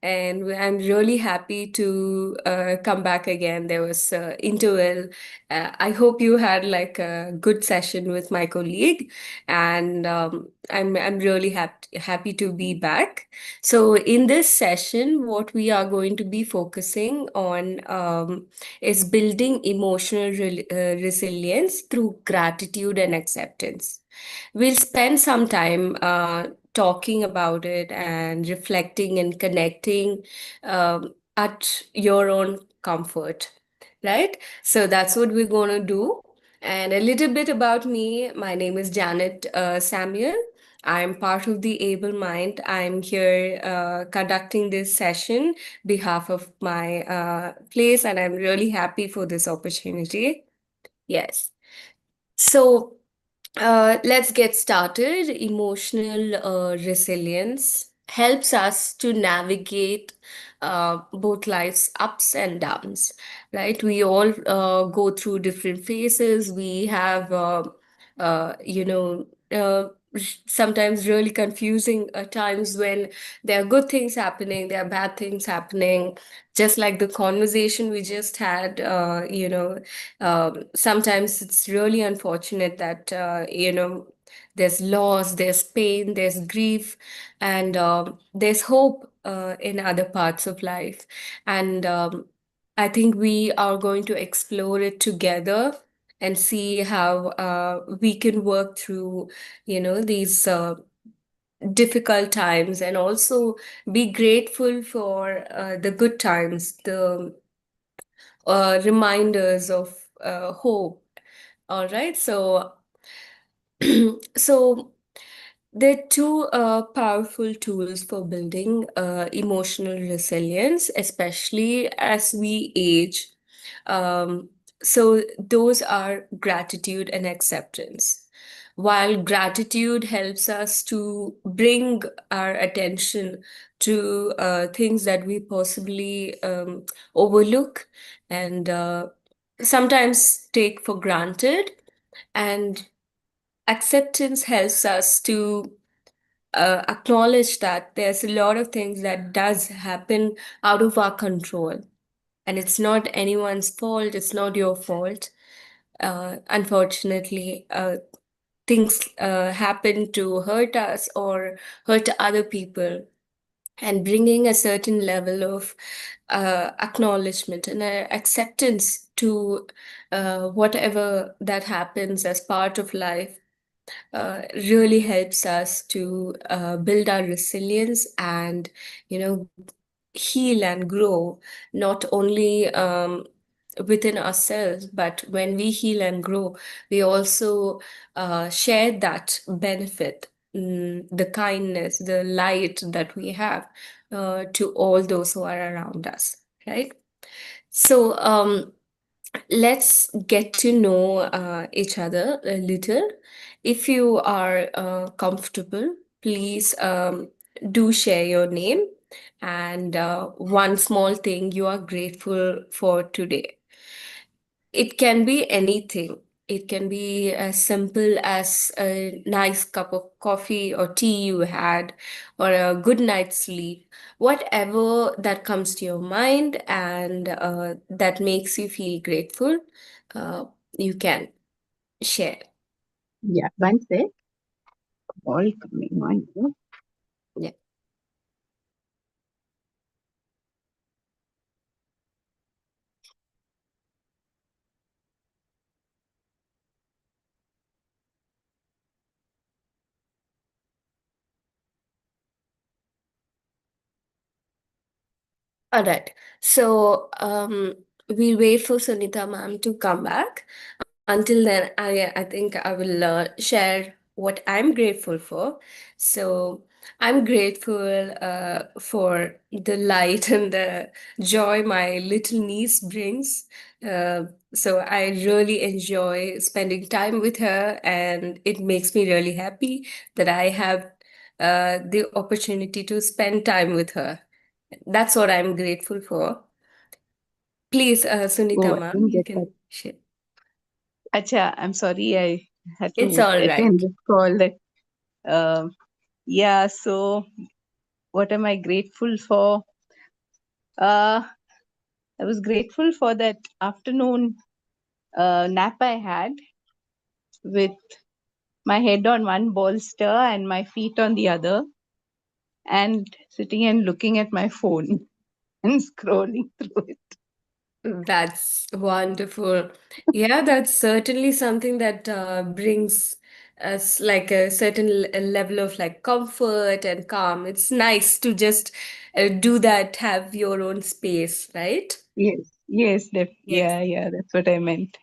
and I'm really happy to come back again. There was interval. I hope you had like a good session with my colleague, and I'm really happy to be back. So in this session, what we are going to be focusing on is building emotional resilience through gratitude and acceptance. We'll spend some time talking about it and reflecting and connecting at your own comfort, right? So that's what we're going to do. And a little bit about me. My name is Janet Samuel. I'm part of the Able Mind. I'm here conducting this session behalf of my place, and I'm really happy for this opportunity. Yes. So let's get started. Emotional resilience helps us to navigate both life's ups and downs, right? We all go through different phases. We have, sometimes really confusing times when there are good things happening, there are bad things happening. Just like the conversation we just had, sometimes it's really unfortunate that, there's loss, there's pain, there's grief, and there's hope in other parts of life. And I think we are going to explore it together and see how we can work through, these difficult times, and also be grateful for the good times, the reminders of hope. All right. So, so there are two powerful tools for building emotional resilience, especially as we age. Um, so those are gratitude and acceptance. While gratitude helps us to bring our attention to things that we possibly overlook and sometimes take for granted, and acceptance helps us to acknowledge that there's a lot of things that does happen out of our control, and it's not anyone's fault, it's not your fault. Unfortunately, things happen to hurt us or hurt other people, and bringing a certain level of acknowledgement and acceptance to whatever that happens as part of life really helps us to build our resilience and, heal and grow, not only within ourselves, but when we heal and grow, we also share that benefit, the kindness, the light that we have to all those who are around us, right? So, let's get to know each other a little. If you are comfortable, please do share your name and one small thing you are grateful for today. It can be anything. It can be as simple as a nice cup of coffee or tea you had, or a good night's sleep. Whatever that comes to your mind and that makes you feel grateful, uh, you can share. Yeah, one sec. All coming on. Yeah. All right. So we'll wait for Sunita ma'am to come back. Until then, I think I will share what I'm grateful for. So I'm grateful for the light and the joy my little niece brings. So I really enjoy spending time with her, and it makes me really happy that I have the opportunity to spend time with her. That's what I'm grateful for. Please, Oh, Sunita I ma'am, didn't you get that. can share. Acha, I'm sorry. I had It's to all attend right. this call. That yeah. So, what am I grateful for? Uh, I was grateful for that afternoon nap I had with my head on one bolster and my feet on the other, and sitting and looking at my phone and scrolling through it. That's wonderful. Yeah, that's certainly something that brings us like a certain level of like comfort and calm. It's nice to just do that, have your own space, right? Yes, yes, Yes. yeah, yeah, that's what I meant.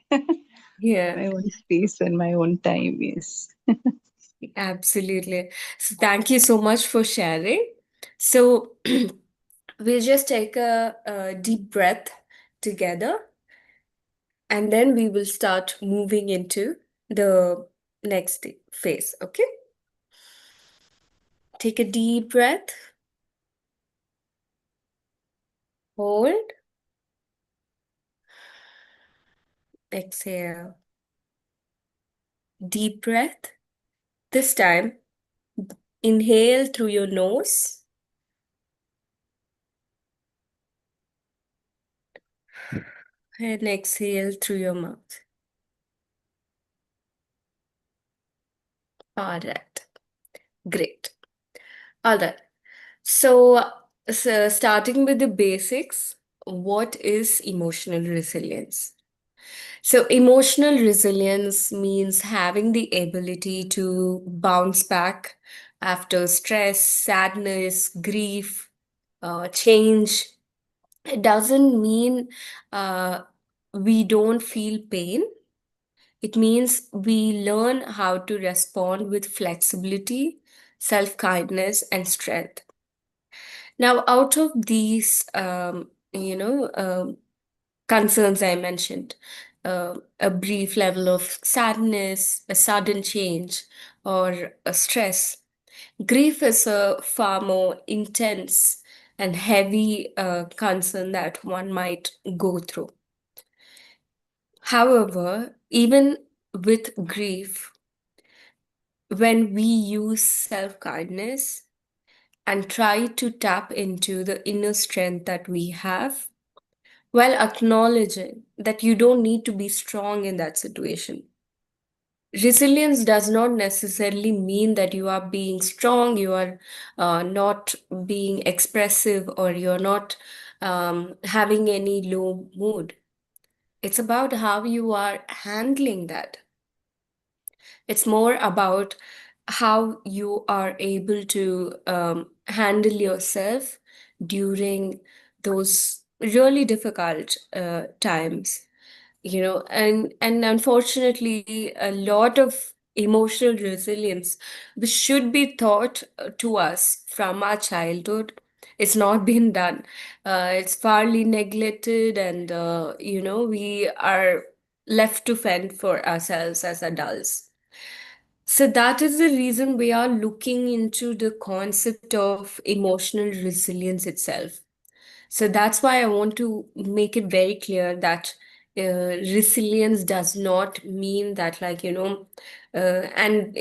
Yeah, My own space and my own time, yes. absolutely. So thank you so much for sharing. So we'll just take a deep breath together, and then we will start moving into the next phase. Okay, take a deep breath, hold, exhale. Deep breath. This time, inhale through your nose and exhale through your mouth. All right, great. All right. So, starting with the basics, what is emotional resilience? So, emotional resilience means having the ability to bounce back after stress, sadness, grief, change. It doesn't mean uh, we don't feel pain. It means we learn how to respond with flexibility, self kindness, and strength. Now, out of these, concerns I mentioned, a brief level of sadness, a sudden change, or a stress. Grief is a far more intense and heavy concern that one might go through. However, even with grief, when we use self kindness and try to tap into the inner strength that we have, while acknowledging that you don't need to be strong in that situation. Resilience does not necessarily mean that you are being strong, you are not being expressive, or you're not having any low mood. It's about how you are handling that. It's more about how you are able to handle yourself during those really difficult times, and unfortunately a lot of emotional resilience which should be taught to us from our childhood, it's not been done. It's farly neglected, and we are left to fend for ourselves as adults. So that is the reason we are looking into the concept of emotional resilience itself. So that's why I want to make it very clear that resilience does not mean that, and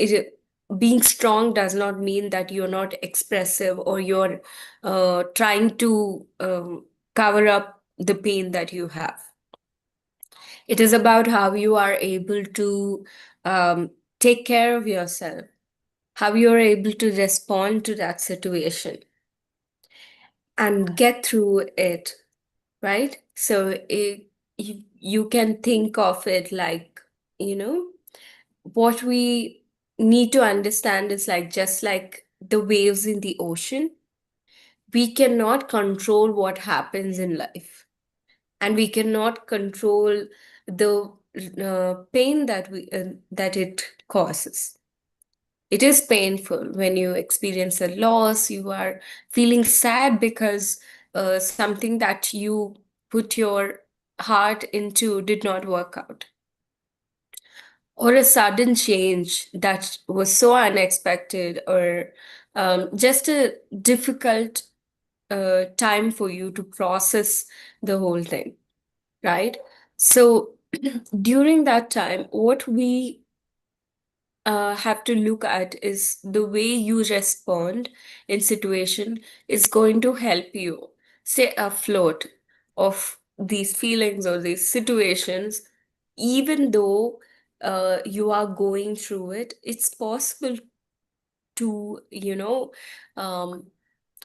being strong does not mean that you're not expressive, or you're trying to cover up the pain that you have. It is about how you are able to take care of yourself, how you're able to respond to that situation and get through it, right? So you can think of it like, you know, what we need to understand is like just like the waves in the ocean, we cannot control what happens in life, and we cannot control the pain that it causes. It is painful when you experience a loss, you are feeling sad because something that you put your heart into did not work out, or a sudden change that was so unexpected, or just a difficult time for you to process the whole thing, right? So during that time, what we have to look at is the way you respond in situation is going to help you. stay afloat of these feelings or these situations, even though you are going through it, it's possible to, um,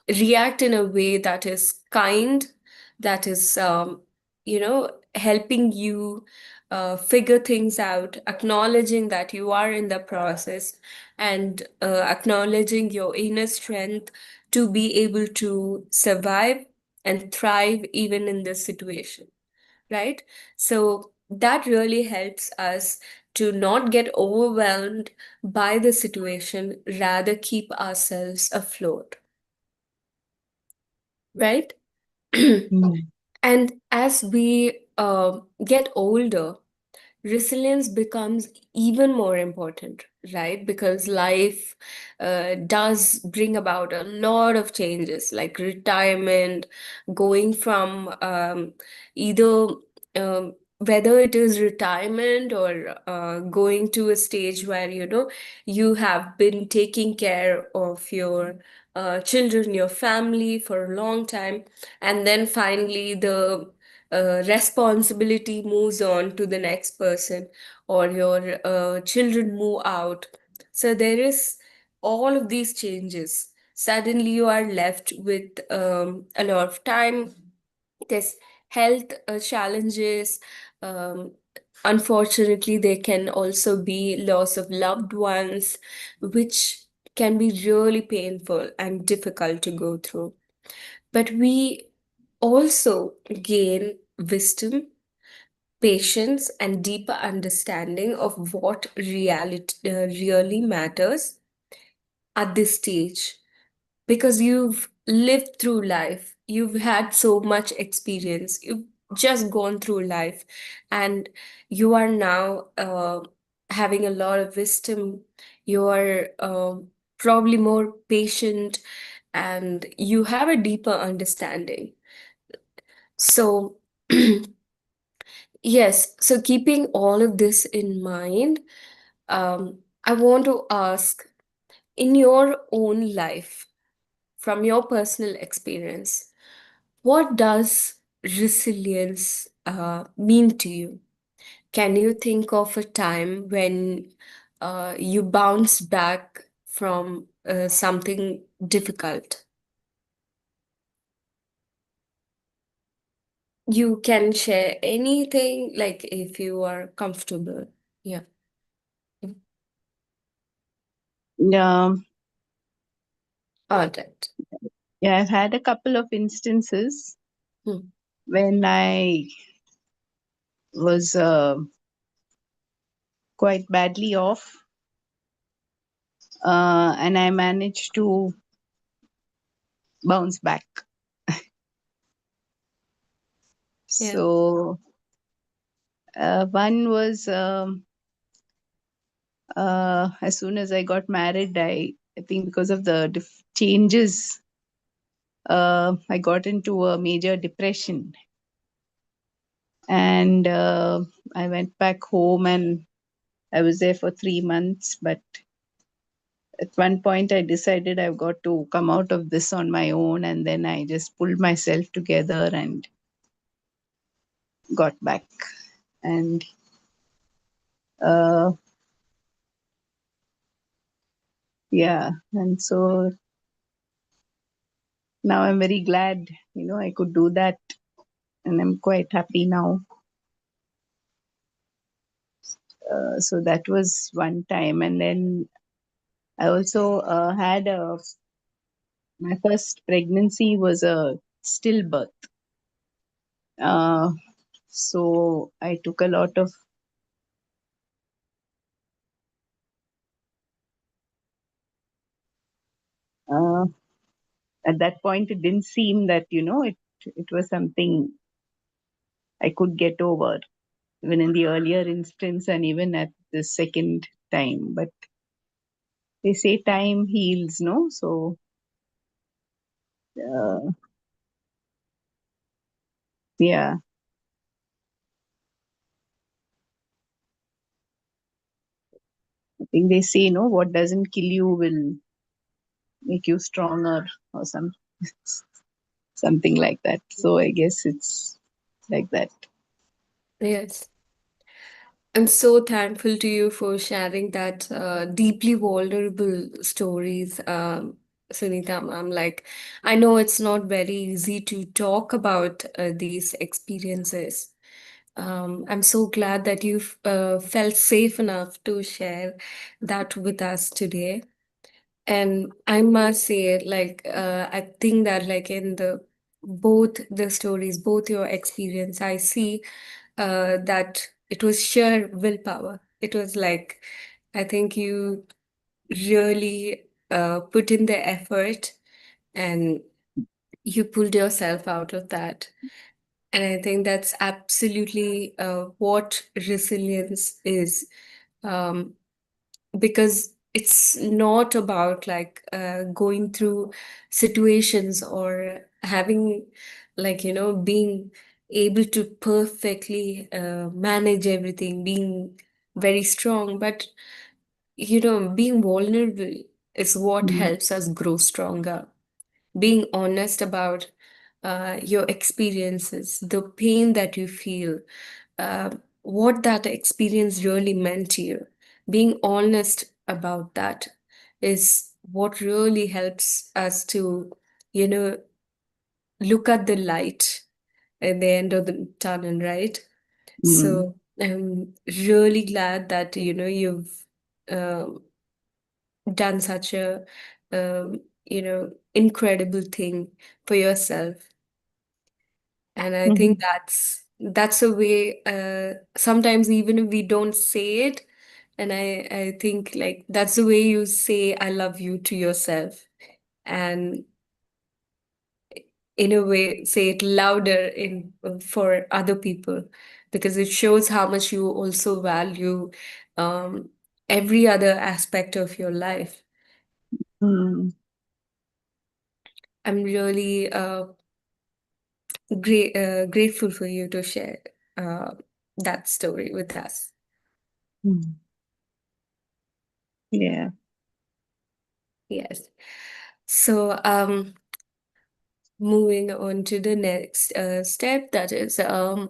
react in a way that is kind, that is, helping you figure things out, acknowledging that you are in the process, and acknowledging your inner strength to be able to survive and thrive even in this situation, right? So that really helps us to not get overwhelmed by the situation, rather keep ourselves afloat, right? Mm. And as we get older, resilience becomes even more important, right? Because life does bring about a lot of changes, like retirement, going from either whether it is retirement or going to a stage where you have been taking care of your children, your family for a long time, and then finally the responsibility moves on to the next person, or your children move out. So there is all of these changes. Suddenly you are left with a lot of time. There's health challenges. Um, Unfortunately, there can also be loss of loved ones, which can be really painful and difficult to go through. But we also gain wisdom, patience, and deeper understanding of what reality really matters at this stage, because you've lived through life, you've had so much experience, you've just gone through life, and you are now having a lot of wisdom. You are probably more patient, and you have a deeper understanding. So, yes, so keeping all of this in mind, I want to ask, in your own life, from your personal experience, what does resilience mean to you? Can you think of a time when you bounced back from something difficult? You can share anything, like if you are comfortable. Yeah. Yeah, All right. yeah, I've had a couple of instances Hmm. when I was quite badly off, and I managed to bounce back. Yeah. So, one was as soon as I got married, I think because of the changes, I got into a major depression. And I went back home and I was there for 3 months. But at one point, I decided I've got to come out of this on my own. And then I just pulled myself together and got back. And uh, yeah, and so now I'm very glad, I could do that. And I'm quite happy now. So that was one time. And then I also had my first pregnancy was a stillbirth. Uh, so I took a lot of uh, at that point it didn't seem that it was something I could get over, even in the earlier instance and even at the second time. But they say time heals, no? So uh, yeah, I think they say, no, what doesn't kill you will make you stronger or something. something like that. So I guess it's like that. Yes. I'm so thankful to you for sharing that deeply vulnerable stories, Sunita. I'm like, I know it's not very easy to talk about these experiences. I'm so glad that you've felt safe enough to share that with us today. And I must say, like, I think that, like, in both the stories, both your experience, I see that it was sheer willpower. It was like, I think you really put in the effort and you pulled yourself out of that. And I think that's absolutely what resilience is. Um, because it's not about like going through situations or having, like, being able to perfectly manage everything, being very strong, but being vulnerable is what Mm. helps us grow stronger. Being honest about your experiences, the pain that you feel, uh, what that experience really meant to you. Being honest about that is what really helps us to, you know, look at the light at the end of the tunnel, right? Mm. So I'm really glad that, you've um done such a, incredible thing for yourself. And I think Mhm. that's a way, sometimes even if we don't say it, and I think like that's the way you say I love you to yourself. And in a way say it louder in for other people, because it shows how much you also value um, every other aspect of your life. Mm. I'm really grateful for you to share uh, that story with us. Mm. Yeah. Yes. So, moving on to the next step, that is the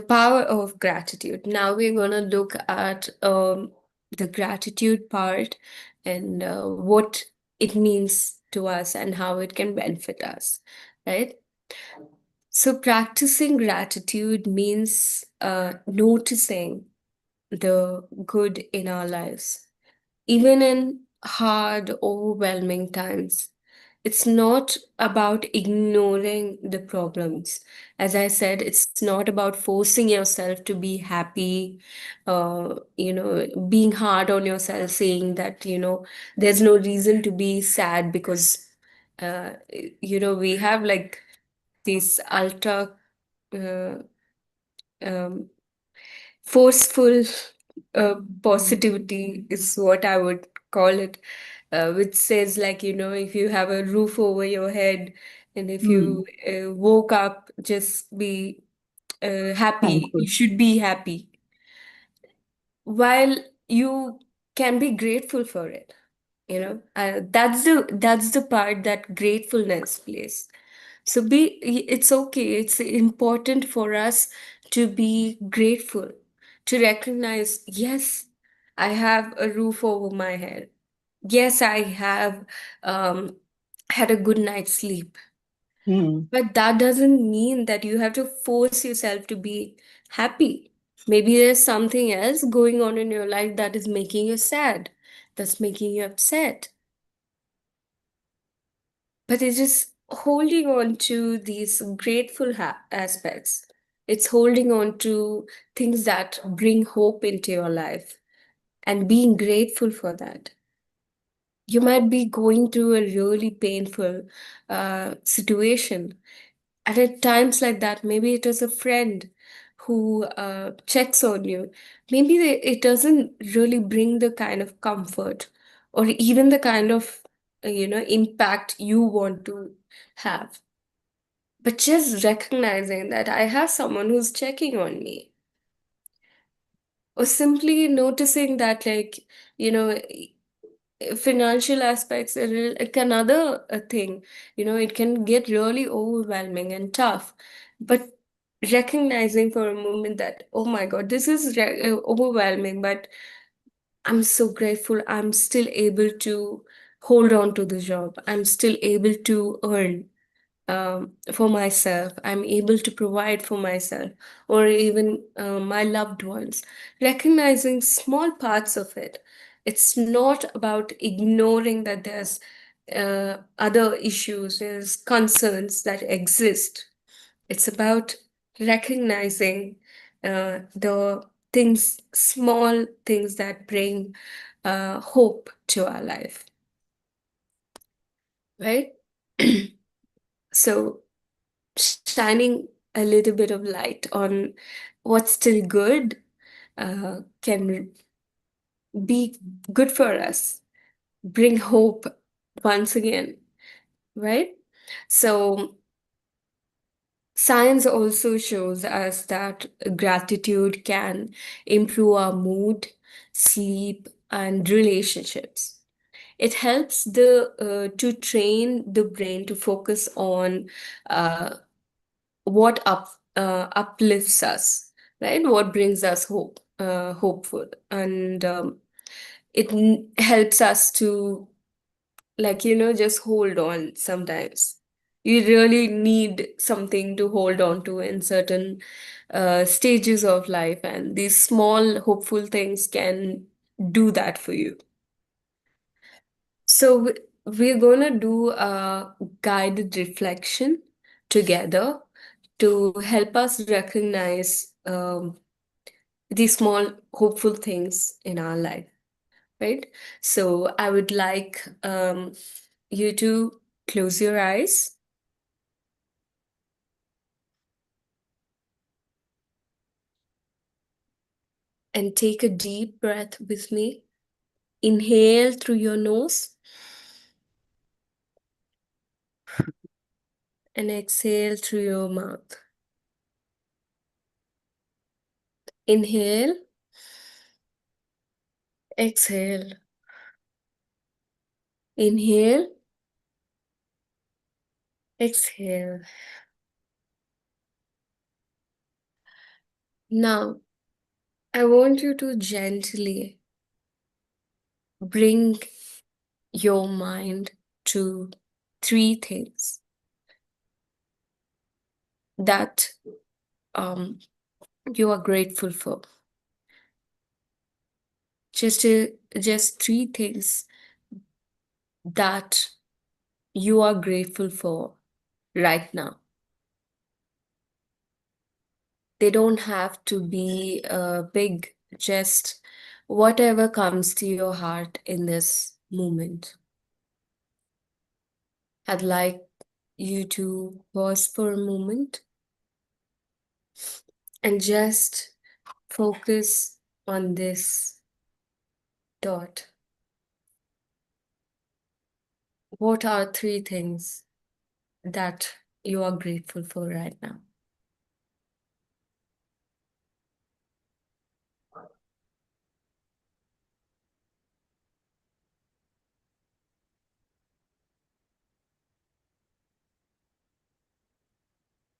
power of gratitude. Now we're going to look at the gratitude part and what it means to us and how it can benefit us, right? So, practicing gratitude means noticing the good in our lives, even in hard, overwhelming times. It's not about ignoring the problems. As I said, it's not about forcing yourself to be happy, being hard on yourself, saying that, there's no reason to be sad because, uh, we have like this ultra uh, um, forceful positivity is what I would call it, which says like, if you have a roof over your head and if Mm. you woke up, just be happy. Thankful. You should be happy. While you can be grateful for it, that's the part that gratefulness plays. So it's okay. It's important for us to be grateful, to recognize, yes, I have a roof over my head. Yes, I have um, had a good night's sleep. Mm. But that doesn't mean that you have to force yourself to be happy. Maybe there's something else going on in your life that is making you sad, that's making you upset. But it's just holding on to these grateful aspects. It's holding on to things that bring hope into your life and being grateful for that. You might be going through a really painful situation. And at times like that, maybe it is a friend who checks on you. Maybe it doesn't really bring the kind of comfort or even the kind of impact you want to have. But just recognizing that I have someone who's checking on me, or simply noticing that, like, you know, financial aspects are like another thing. It can get really overwhelming and tough, but recognizing for a moment that, oh my God, this is overwhelming, but I'm so grateful I'm still able to hold on to the job. I'm still able to earn for myself. I'm able to provide for myself or even my loved ones. Recognizing small parts of it. It's not about ignoring that there's other issues, there's concerns that exist. It's about recognizing the things, small things that bring hope to our life, right? So, shining a little bit of light on what's still good can be good for us, bring hope once again, right? So, science also shows us that gratitude can improve our mood, sleep, and relationships. It helps the to train the brain to focus on uh, what uplifts us, right? What brings us hope, hopeful, and helps us to, like, just hold on sometimes. You really need something to hold on to in certain stages of life, and these small hopeful things can do that for you. So we're gonna do a guided reflection together to help us recognize these small hopeful things in our life, right? So I would like you to close your eyes and take a deep breath with me. Inhale through your nose and exhale through your mouth. Inhale, exhale, inhale, exhale. Now, I want you to gently bring your mind to three things that um, you are grateful for. Just three things that you are grateful for right now. They don't have to be big, just whatever comes to your heart in this moment. I'd like you to pause for a moment and just focus on this dot. What are three things that you are grateful for right now?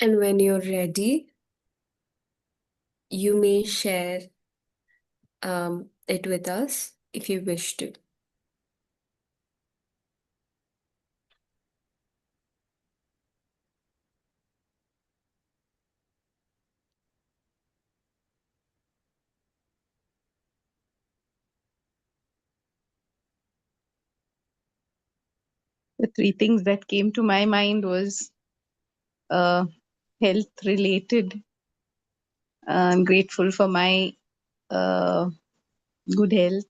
And when you're ready, you may share it with us if you wish to. The three things that came to my mind was uh, health related. I'm grateful for my uh, good health,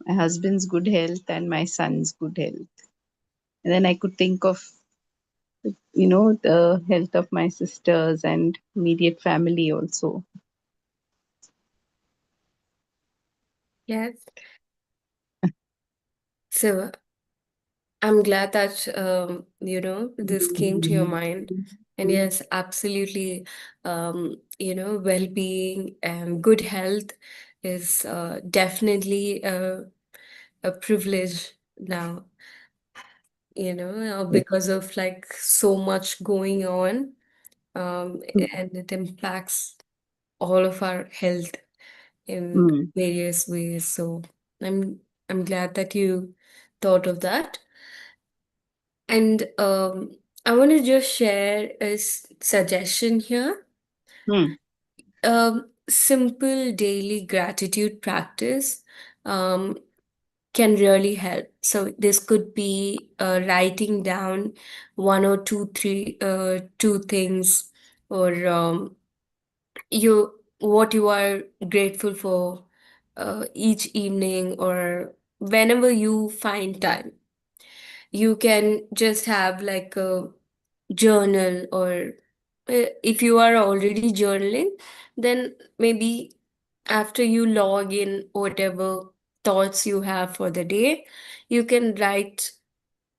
my husband's good health, and my son's good health. And then I could think of, the health of my sisters and immediate family also. Yes. So I'm glad that this came to your mind. And yes, absolutely, well-being and good health is definitely a privilege now, because of like so much going on, and it impacts all of our health in Mm. various ways. So I'm I'm glad that you thought of that. And I want to just share a suggestion here. Mm. Simple daily gratitude practice um, can really help. So this could be writing down one or two things, or what you are grateful for each evening, or whenever you find time. You can just have like a journal, or if you are already journaling, then maybe after you log in whatever thoughts you have for the day, you can write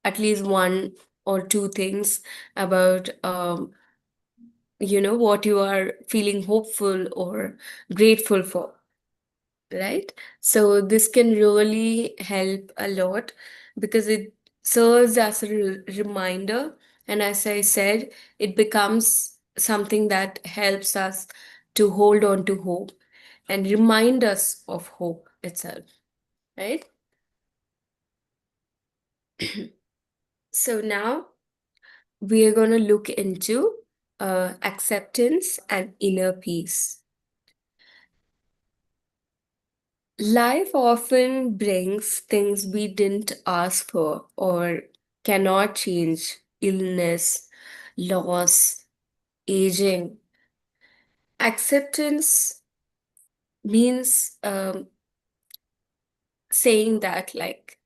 at least one or two things about what you are feeling hopeful or grateful for, right? So this can really help a lot because it serves as a reminder. And as I said, it becomes something that helps us to hold on to hope and remind us of hope itself, right? So now we are going to look into acceptance and inner peace. Life often brings things we didn't ask for or cannot change: illness, loss, aging. Acceptance means saying that, like,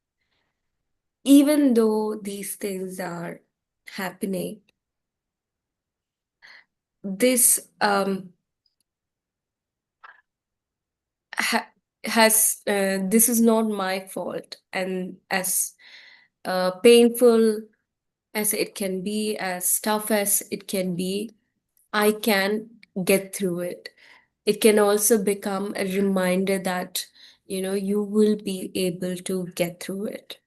even though these things are happening, this ha- this is not my fault, and as painful as it can be, as tough as it can be, I can get through it. It can also become a reminder that, you will be able to get through it,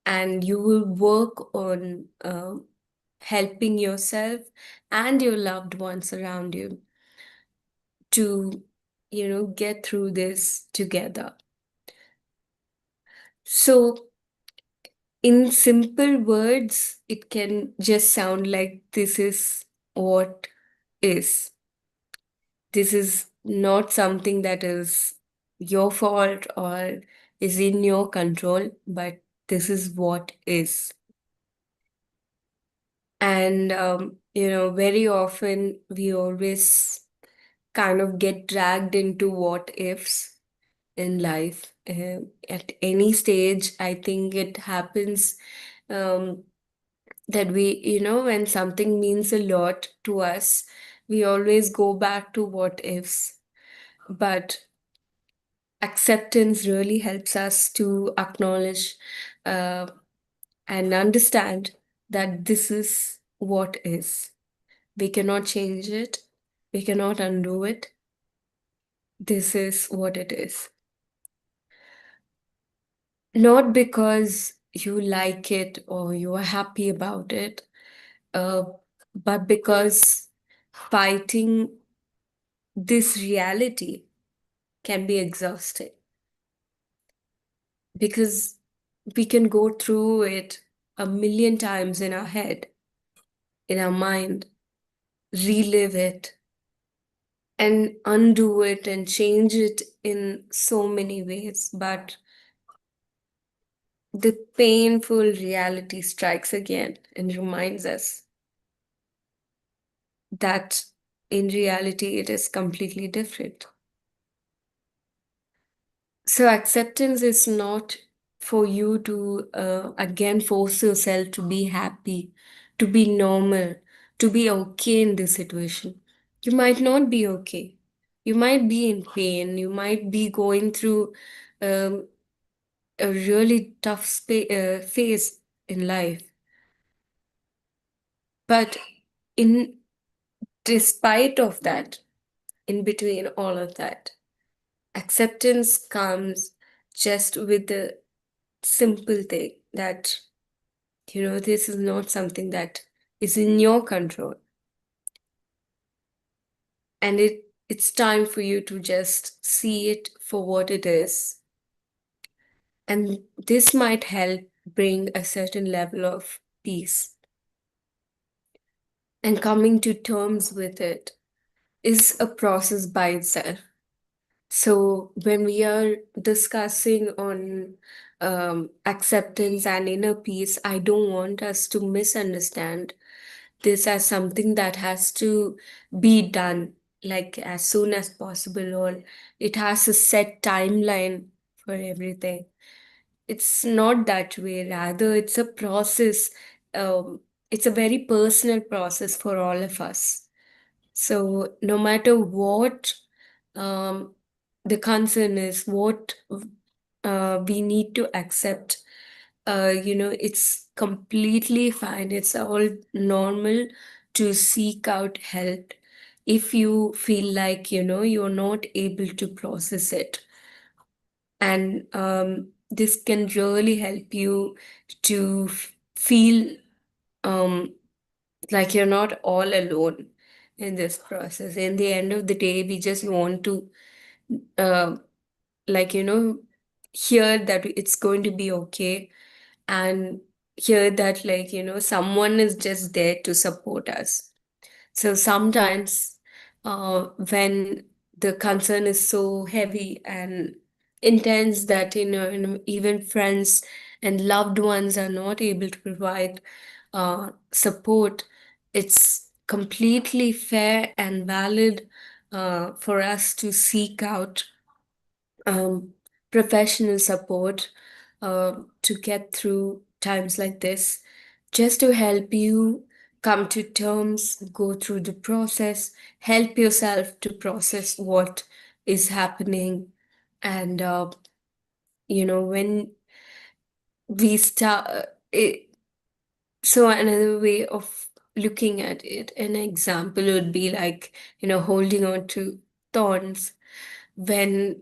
and you will work on helping yourself and your loved ones around you to, get through this together. So, in simple words, it can just sound like this is what is. This is not something that is your fault or is in your control, but this is what is. And, very often we always kind of get dragged into what ifs in life. At any stage, I think it happens um, that when something means a lot to us, we always go back to what ifs. But acceptance really helps us to acknowledge uh, and understand that this is what is. We cannot change it, we cannot undo it. This is what it is. Not because you like it or you are happy about it, uh, but because fighting this reality can be exhausting. Because we can go through it a million times in our head, in our mind, relive it, and undo it and change it in so many ways. But the painful reality strikes again and reminds us that in reality it is completely different. So, acceptance is not for you to again force yourself to be happy, to be normal, to be okay in this situation. You might not be okay. You might be in pain. You might be going through um, a really tough phase in life. But in despite of that, in between all of that, acceptance comes just with the simple thing that, this is not something that is in your control. And it's time for you to just see it for what it is. And this might help bring a certain level of peace. And coming to terms with it is a process by itself. So when we are discussing on acceptance and inner peace, I don't want us to misunderstand this as something that has to be done like as soon as possible, or it has a set timeline for everything. It's not that way. Rather, it's a process. Um, it's a very personal process for all of us. So, no matter what um, the concern is, what we need to accept, it's completely fine. It's all normal to seek out help if you feel like, you're not able to process it. And this can really help you to feel um, like you're not all alone in this process. In the end of the day, we just want to, uh, like, hear that it's going to be okay, and hear that, like, someone is just there to support us. So sometimes, when the concern is so heavy and intense that, even friends and loved ones are not able to provide support, it's completely fair and valid for us to seek out um, professional support to get through times like this, just to help you come to terms, go through the process, help yourself to process what is happening. And, when we start, so another way of looking at it, an example would be like, holding on to thorns when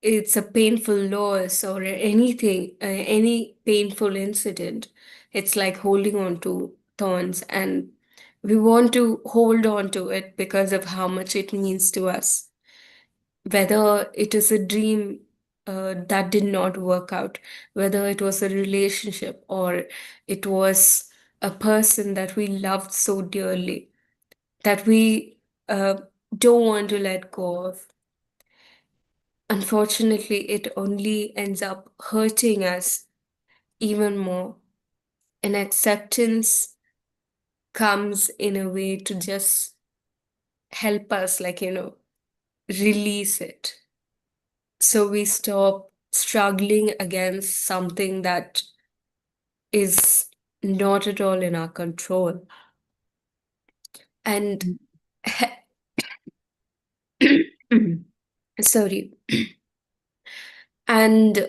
it's a painful loss or anything, any painful incident. It's like holding on to thorns, and we want to hold on to it because of how much it means to us. Whether it is a dream that did not work out, whether it was a relationship, or it was a person that we loved so dearly that we don't want to let go of. Unfortunately, it only ends up hurting us even more. And acceptance comes in a way to just help us, like, release it. So we stop struggling against something that is not at all in our control. And sorry. And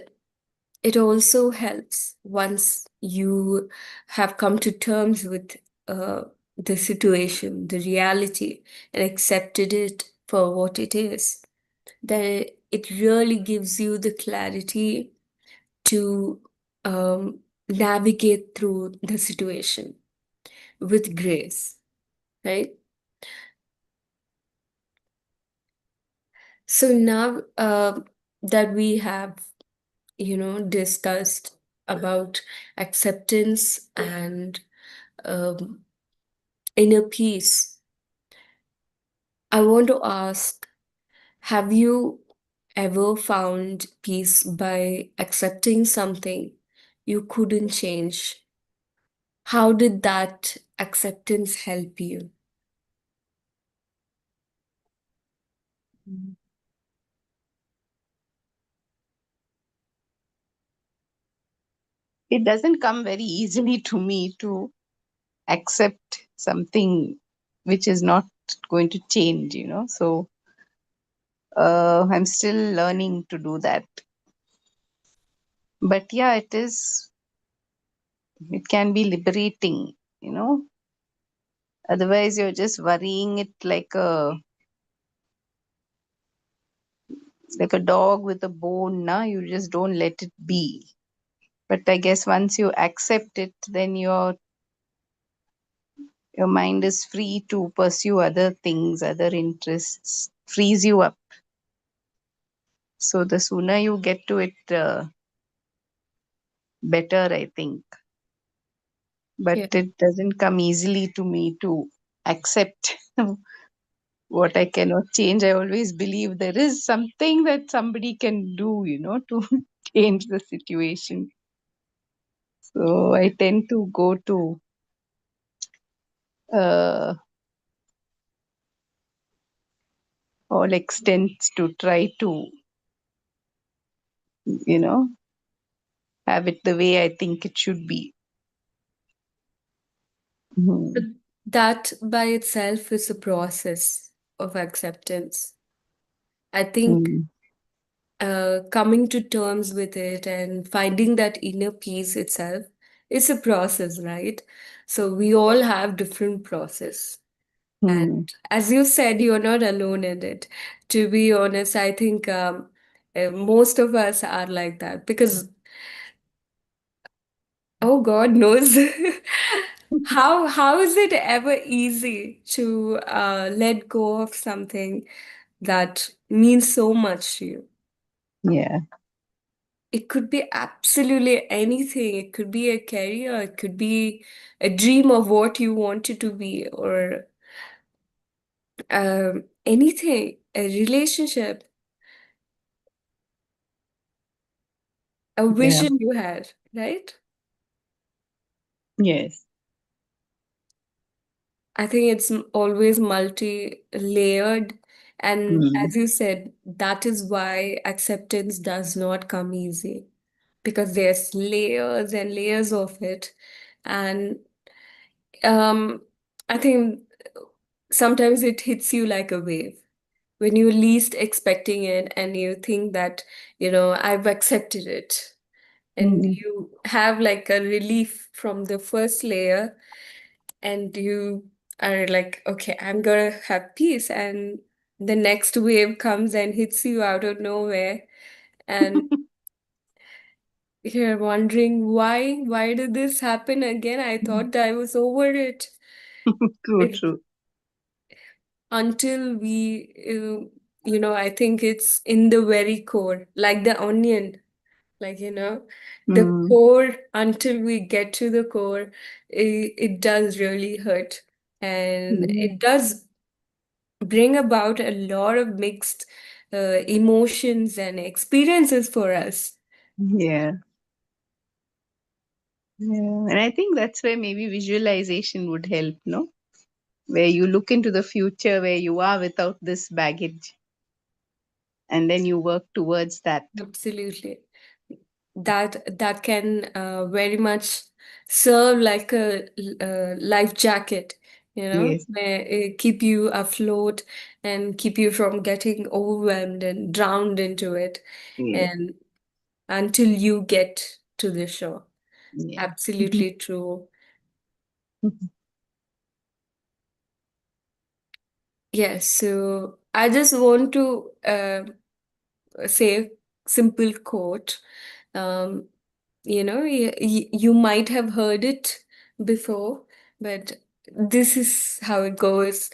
it also helps once you have come to terms with uh, the situation, the reality, and accepted it for what it is. Then it really gives you the clarity to navigate through the situation with grace, right? So now that we have, discussed about acceptance and um, inner peace, I want to ask, have you ever found peace by accepting something you couldn't change? How did that acceptance help you? It doesn't come very easily to me to accept something which is not going to change, So I'm still learning to do that. But yeah, it can be liberating, Otherwise, you're just worrying it like a dog with a bone, na? You just don't let it be. But I guess once you accept it, then your mind is free to pursue other things, other interests, frees you up. So the sooner you get to it, better, I think. But Yeah. it doesn't come easily to me to accept what I cannot change. I always believe there is something that somebody can do, to change the situation. So I tend to go to uh, all extents to try to, you know, have it the way I think it should be. But Mhm. that by itself is a process of acceptance. I think Mm. coming to terms with it and finding that inner peace itself is a process, right? So we all have different process. And Mm. as you said, you're not alone in it. To be honest, I think most of us are like that because, oh God knows, how is it ever easy to let go of something that means so much to you? Yeah. It could be absolutely anything. It could be a career, it could be a dream of what you wanted to be, or anything, a relationship, a Yeah. vision you had, right? Yes. I think it's always multi-layered. And Mm. as you said, that is why acceptance does not come easy because there's layers and layers of it. And um, I think sometimes it hits you like a wave when you're least expecting it and you think that, I've accepted it. And Mm. you have like a relief from the first layer and you are like, okay, I'm gonna have peace. And the next wave comes and hits you out of nowhere. And you're wondering why did this happen again? I thought I was over it. True, It true. until we, I think it's in the very core, like the onion, like, the Mm. core, until we get to the core, it does really hurt. And Mm. it does bring about a lot of mixed emotions and experiences for us. Yeah. Yeah. And I think that's where maybe visualization would help, no? Where you look into the future where you are without this baggage and then you work towards that. Absolutely. That can very much serve like a life jacket, Yes. where it keep you afloat and keep you from getting overwhelmed and drowned into it, Yes. and until you get to the shore. Yeah. Absolutely true. Yes, so I just want to say a simple quote. Um, you might have heard it before, but this is how it goes.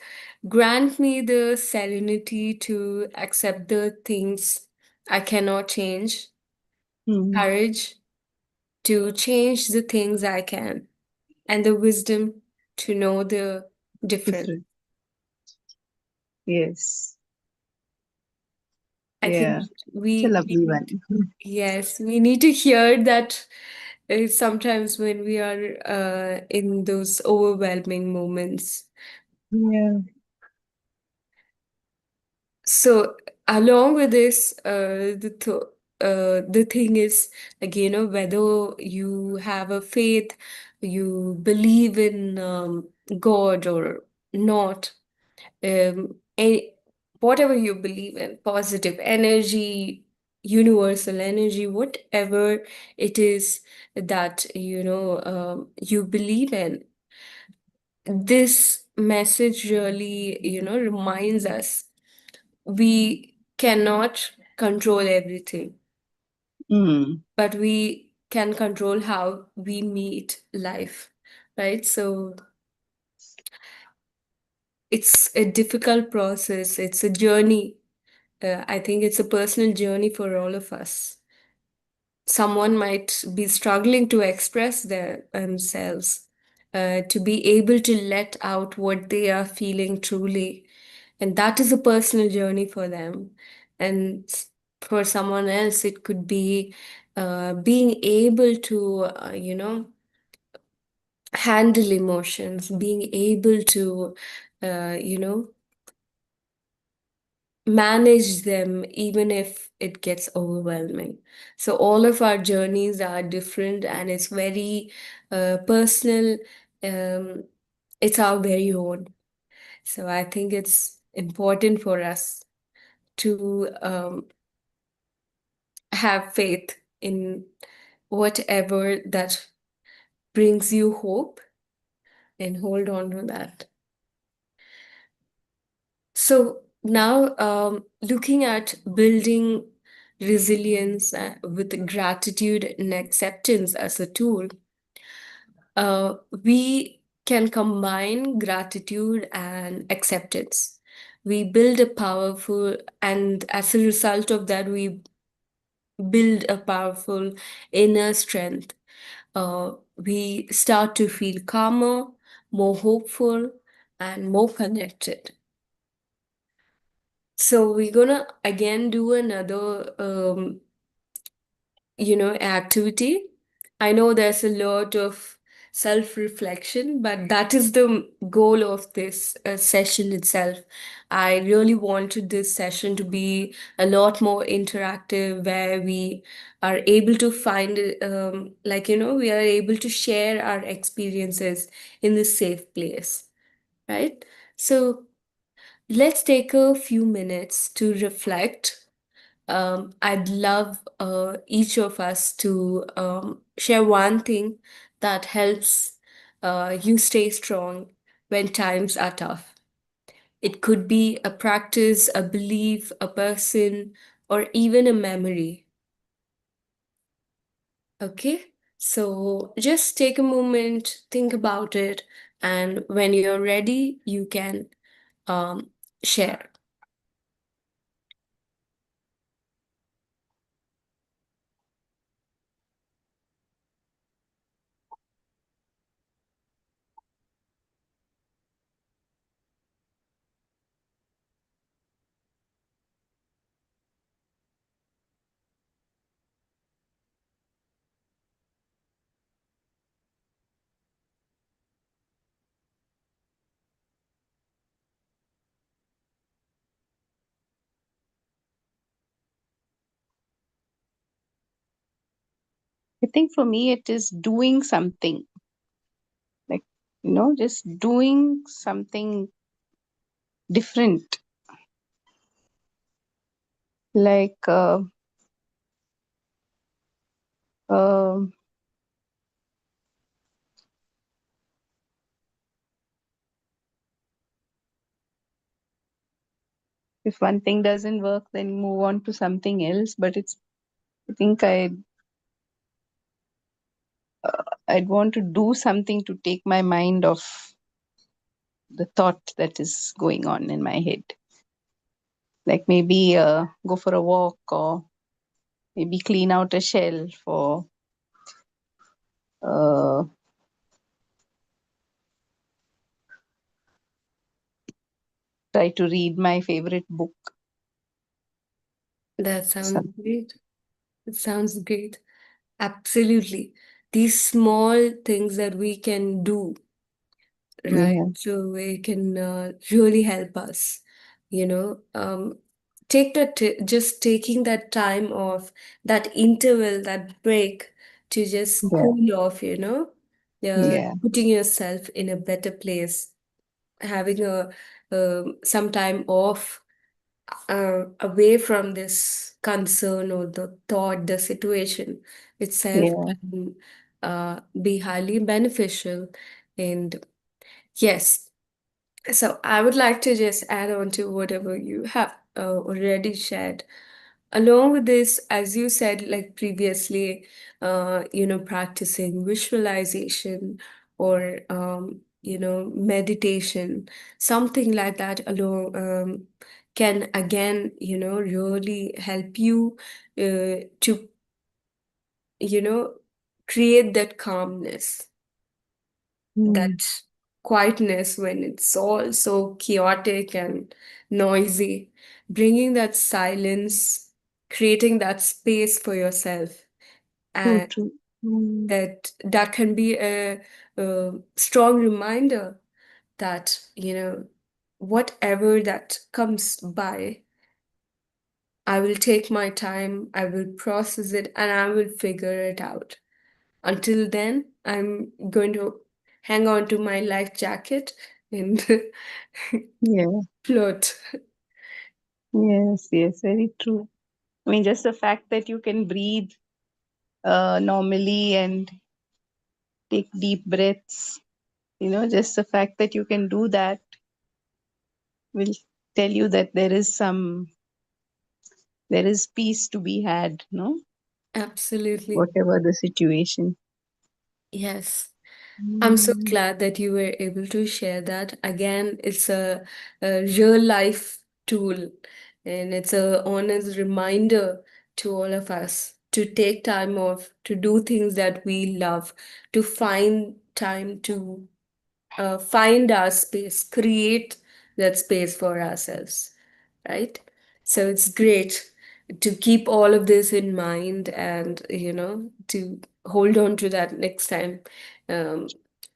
Grant me the serenity to accept the things I cannot change, Mm. courage to change the things I can, and the wisdom to know the difference. Different. Yes. I think Yeah. It's a we lovely need, one. yes, we need to hear that sometimes when we are in those overwhelming moments. Yeah. So along with this, the thing is, like, whether you have a faith, you believe in God or not, any, whatever you believe in, positive energy, universal energy, whatever it is that you believe in, this message really reminds us we cannot control everything, Mm. but we can control how we meet life, right? So it's a difficult process, it's a journey. I think it's a personal journey for all of us. Someone might be struggling to express their themselves, to be able to let out what they are feeling truly. And that is a personal journey for them. And for someone else, it could be being able to, handle emotions, being able to, you know, manage them even if it gets overwhelming. So all of our journeys are different and it's very personal. Um, it's our very own. So I think it's important for us to have faith in whatever that brings you hope and hold on to that. So now, looking at building resilience with gratitude and acceptance as a tool, we can combine gratitude and acceptance. We build a powerful, and as a result of that, we build a powerful inner strength. We start to feel calmer, more hopeful, and more connected. So we're gonna again do another activity. I know there's a lot of self-reflection, but that is the goal of this session itself. I really wanted this session to be a lot more interactive, where we are able to find, we are able to share our experiences in this safe place, right? So let's take a few minutes to reflect. I'd love each of us to share one thing that helps you stay strong when times are tough. It could be a practice, a belief, a person, or even a memory. Okay? So just take a moment, think about it, and when you're ready, you can um, share. I think for me, it is doing something, like, just doing something different. Like, um if one thing doesn't work, then move on to something else. But I think I'd want to do something to take my mind off the thought that is going on in my head. Like maybe go for a walk, or maybe clean out a shelf, or uh, try to read my favorite book. That sounds Some, great. It sounds great. Absolutely. These small things that we can do, right? yeah, So it can really help us, you know. Take that, just taking that time off, that interval, that break to just yeah, cool off, yeah, putting yourself in a better place, having some time off away from this concern or the thought, the situation itself yeah. can be highly beneficial. And yes, so I would like to just add on to whatever you have already shared. Along with this, as you said, like previously, practicing visualization or, meditation, something like that alone can again, really help you to, you know, create that calmness, Mm, that quietness when it's all so chaotic and noisy, bringing that silence, creating that space for yourself, true, and true. Mm, that can be a strong reminder that whatever that comes by, I will take my time, I will process it, and I will figure it out. Until then, I'm going to hang on to my life jacket and yeah. float. Yes, yes, very true. I mean, just the fact that you can breathe normally and take deep breaths, just the fact that you can do that will tell you that there is peace to be had, no? Absolutely. Whatever the situation. Yes. I'm so Mm, glad that you were able to share that. Again, it's a real life tool, and it's a honest reminder to all of us to take time off, to do things that we love, to find time to find our space, create that space for ourselves, right? So it's great to keep all of this in mind and, to hold on to that next time um,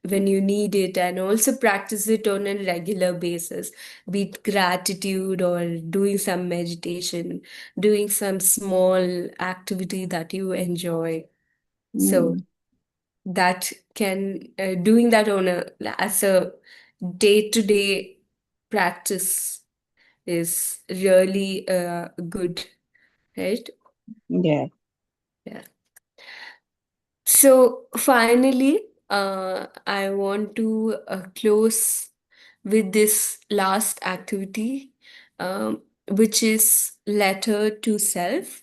when you need it, and also practice it on a regular basis, be it gratitude or doing some meditation, doing some small activity that you enjoy. So mm, that can doing that on a as a day-to-day practice is really good, right? yeah. Yeah. So finally, I want to close with this last activity, which is letter to self.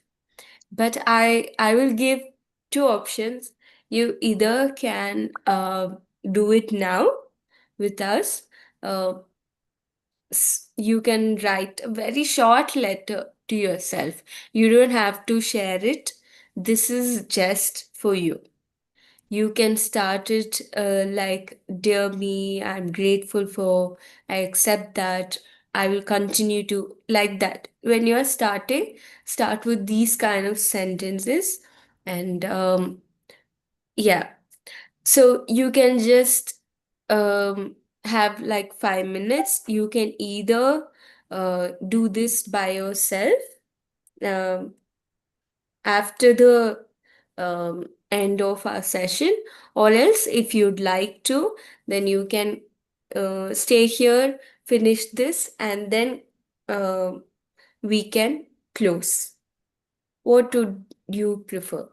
But I will give two options. You either can do it now with us. Uh, you can write a very short letter to yourself. You don't have to share it. This is just for you. You can start it like, Dear me, I'm grateful for, I accept that, I will continue to, like that. When you're starting, start with these kind of sentences. And yeah, so you can just have like 5 minutes. You can either do this by yourself um, after the end of our session, or else if you'd like to, then you can stay here, finish this, and then uh, we can close. What would you prefer?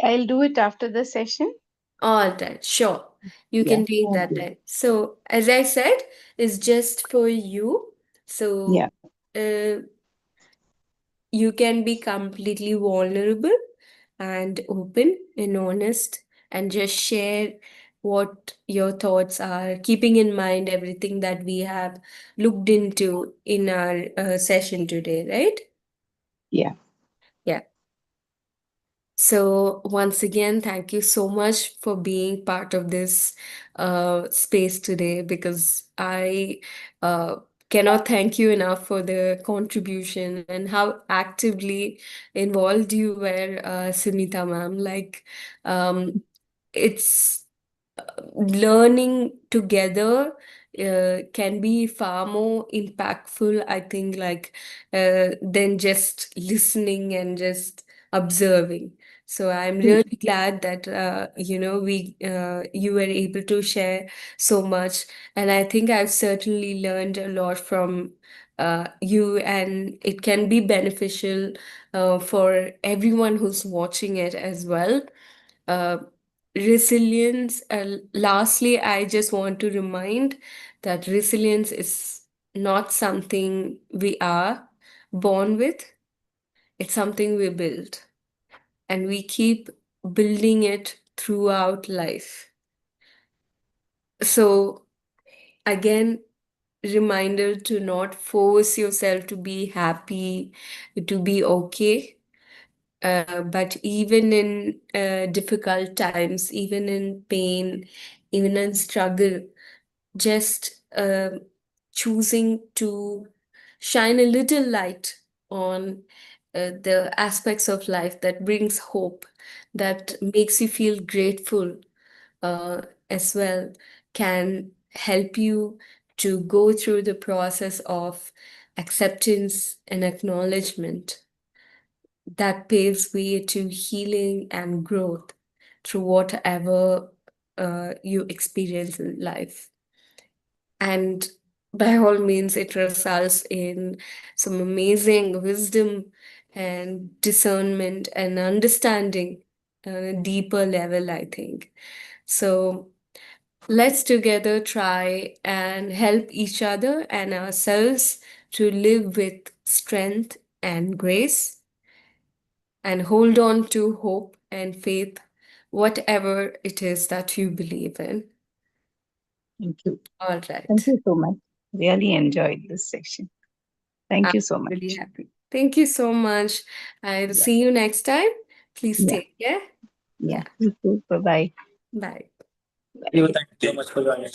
I'll do it after the session. All right, sure. You Yeah. can take that Okay. time. So, as I said, it's just for you. Yeah. So, uh, you can be completely vulnerable and open and honest and just share what your thoughts are, keeping in mind everything that we have looked into in our session today, right? Yeah. Yeah. So, once again, thank you so much for being part of this space today, because I uh, cannot thank you enough for the contribution and how actively involved you were, Sunita ma'am. Like, it's learning together can be far more impactful, I think, like than just listening and just observing. So I'm True. really glad that we you were able to share so much, and I think I've certainly learned a lot from you, and it can be beneficial for everyone who's watching it as well. uh, Resilience. Lastly, I just want to remind that resilience is not something we are born with, it's something we build, and we keep building it throughout life. So, again, reminder to not force yourself to be happy, to be okay. But even in difficult times, even in pain, even in struggle, just choosing to shine a little light on the aspects of life that brings hope, that makes you feel grateful uh, as well, can help you to go through the process of acceptance and acknowledgement that paves way to healing and growth through whatever you experience in life. And by all means, it results in some amazing wisdom and discernment and understanding on a deeper level, I think. So let's together try and help each other and ourselves to live with strength and grace, and hold on to hope and faith, whatever it is that you believe in. Thank you. All Thank right. you so much. Really enjoyed this session. Thank I'm you so really much. happy. Thank you so much. I'll Yeah. see you next time. Please Yeah. take care. Yeah. Yeah. You too. Bye bye. Bye. You, thank you so much for joining.